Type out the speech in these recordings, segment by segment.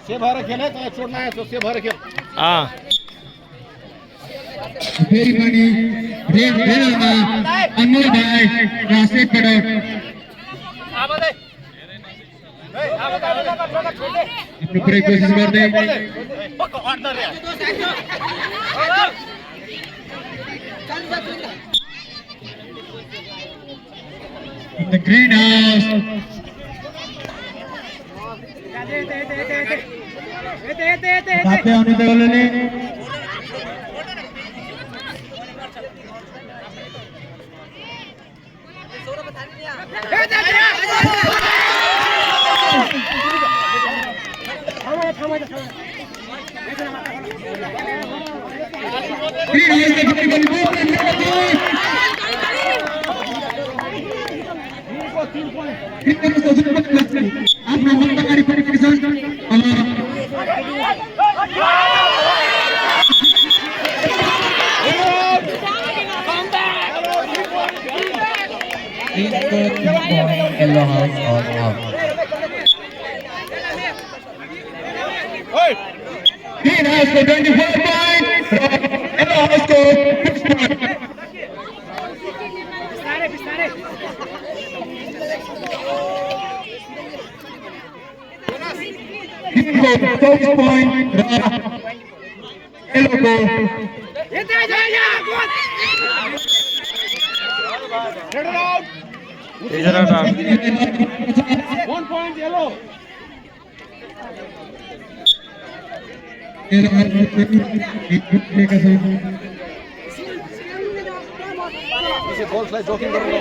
से भएर खेल है तँलाई चोट लाग्यो से भएर खेल फेरि पनि रेड बेलमा अनमोल भाइ रासेटबाट आफ्नो पुरै कोसिस गर्दै the greenhouse बापे आउने दलले आफ्नो मत अगाडि बढेको छ Yellow House all out. Green House for 24 points. Yellow House for 6 points. Green for 12 points. Yellow go. Get it out. Is it out? 1 point yellow. इसे बललाई जोकिङ गरेर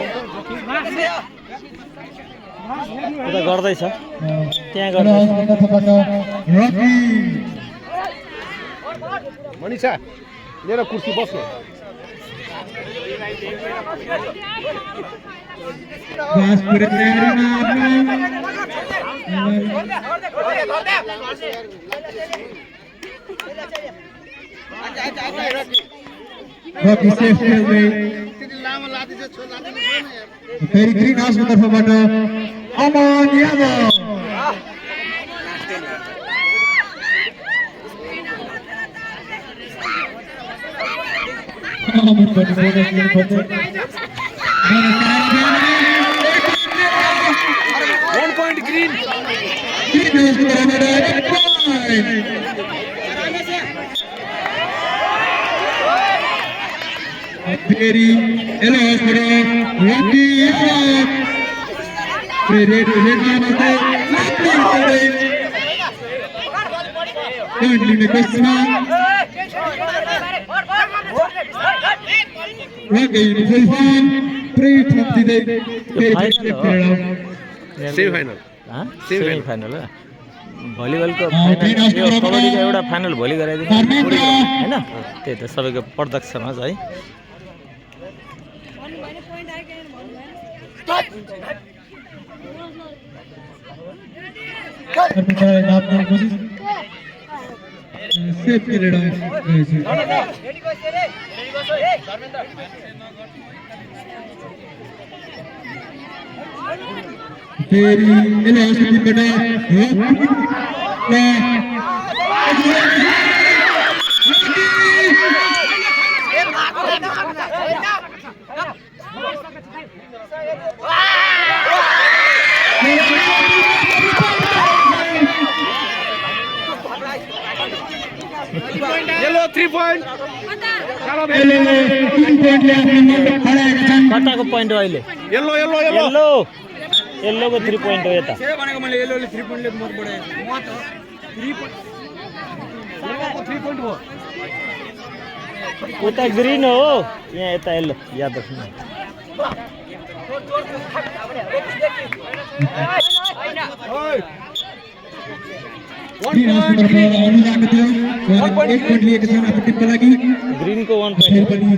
उता गर्दैछ त्यहाँ गर्दैछ मनिषा लिएर कुर्सी बस्नु बस पूरे तैयारी में Rocky safe खेल गई फेरि ग्रीन हाउस को तर्फबाट अमन यादव अमन पनि बोनस लिनुपर्छ 1 point green. Very hello for Rocky. Red semi final भलिबलको फाइनल यो कबड्डीको एउटा फाइनल भोलि गराइदिनु हैन त्यही त सबैको प्रत्यक्षमा छ है सेफ खेलेर फेरि एलएसटीबाट Yellow 3 point. कताको पोइन्ट हो अहिले Yellow. येल्लो को 3 पोइन्ट हो यता भनेको मैले येल्लोले 3 पोइन्टले मत बढाएको म त 3 पोइन्ट येल्लोको 3 पोइन्ट हो उता ग्रीन हो यहाँ यता येल्लो याद राख्नु ग्रीन को 1 पोइन्ट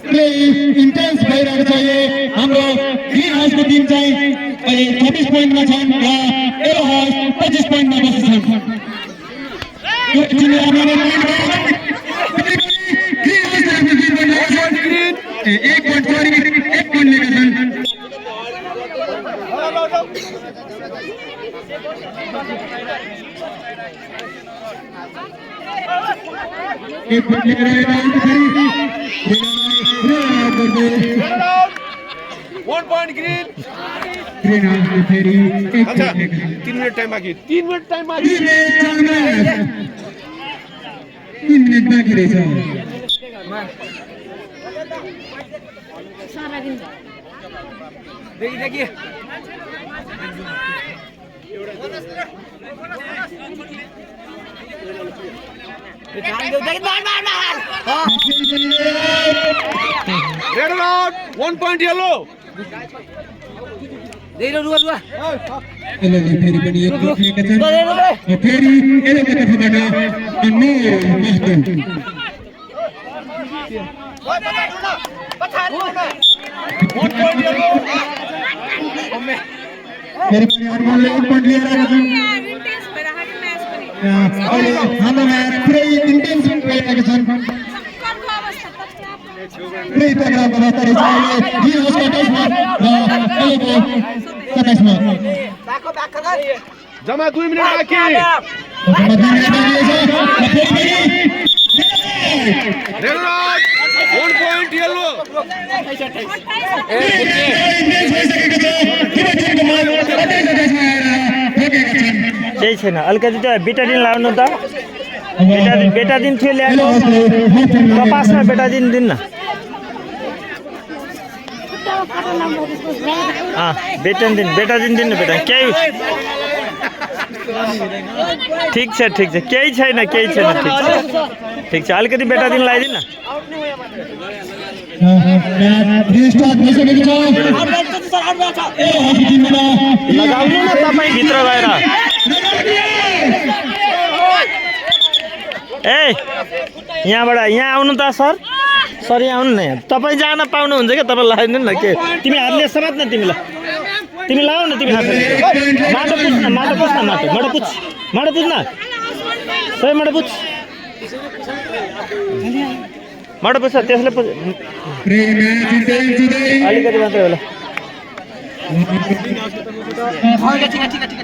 प्ले इन्टेन्स भइरहेको छ। यो हाम्रो ग्रिन हाउसको टिम चाहिँ अहिले 26 पोइन्टमा छन् र येलो हाउस 25 पोइन्टमा बसेछन्। यो टिमले आफ्नो ग्रिन हाउस 1 पोइन्ट लिएका छन्। एक पोइन्ट लिएर आएका One point green. ग्रिन हाउसले फेरि 1 पोइन्ट लिएका छन्। 3 मिनट टाइम बाँकी 3 मिनट टाइम बाँकी 3 मिनट बाँकी रहेछ। देखिए रेड आउट 1 point yellow येलोले फेरि पनि 1 पोइन्ट लिएका छन्। फेरि येलोको तर्फबाट अनमोल महतो। फेरि पनि अनमोलले 1 पोइन्ट लिएर आएका छन्। अहिले हाम्रो म्याच पुरै इन्टेन्स भइरहेको छन्। पुरै तगडाको अवस्था रहेछ अहिले। ग्रिन हाउसको 28 र येलोको 27 जमा 2 मिनट बाँकी रेड आउट 1 point yellow केही छैन। अलिकति त्यो बेटाडिन लाउनु त। बेटाडिन थियो ल्याएको कपासमा बेटाडिन दिन्न। बेटाडिन दिनु बेटा। केही ठिक छ केही छैन ठिक छ अलिकति बेटाडिन लगाइदिनु न। लगाउनु न तपाईँ भित्र गएर। ए यहाँबाट यहाँ आउनु त सर यहाँ आउनु न। यहाँ तपाईँ जान पाउनुहुन्छ क्या। तपाईँ लगाइदिनु न। के तिमी हातले समात न। तिमी लगाउ न। तिमी हातले माटो पुछ न। माटो पुछ न। सबै माटो पुछ त्यसले पुछ। अलिकति मात्रै होला।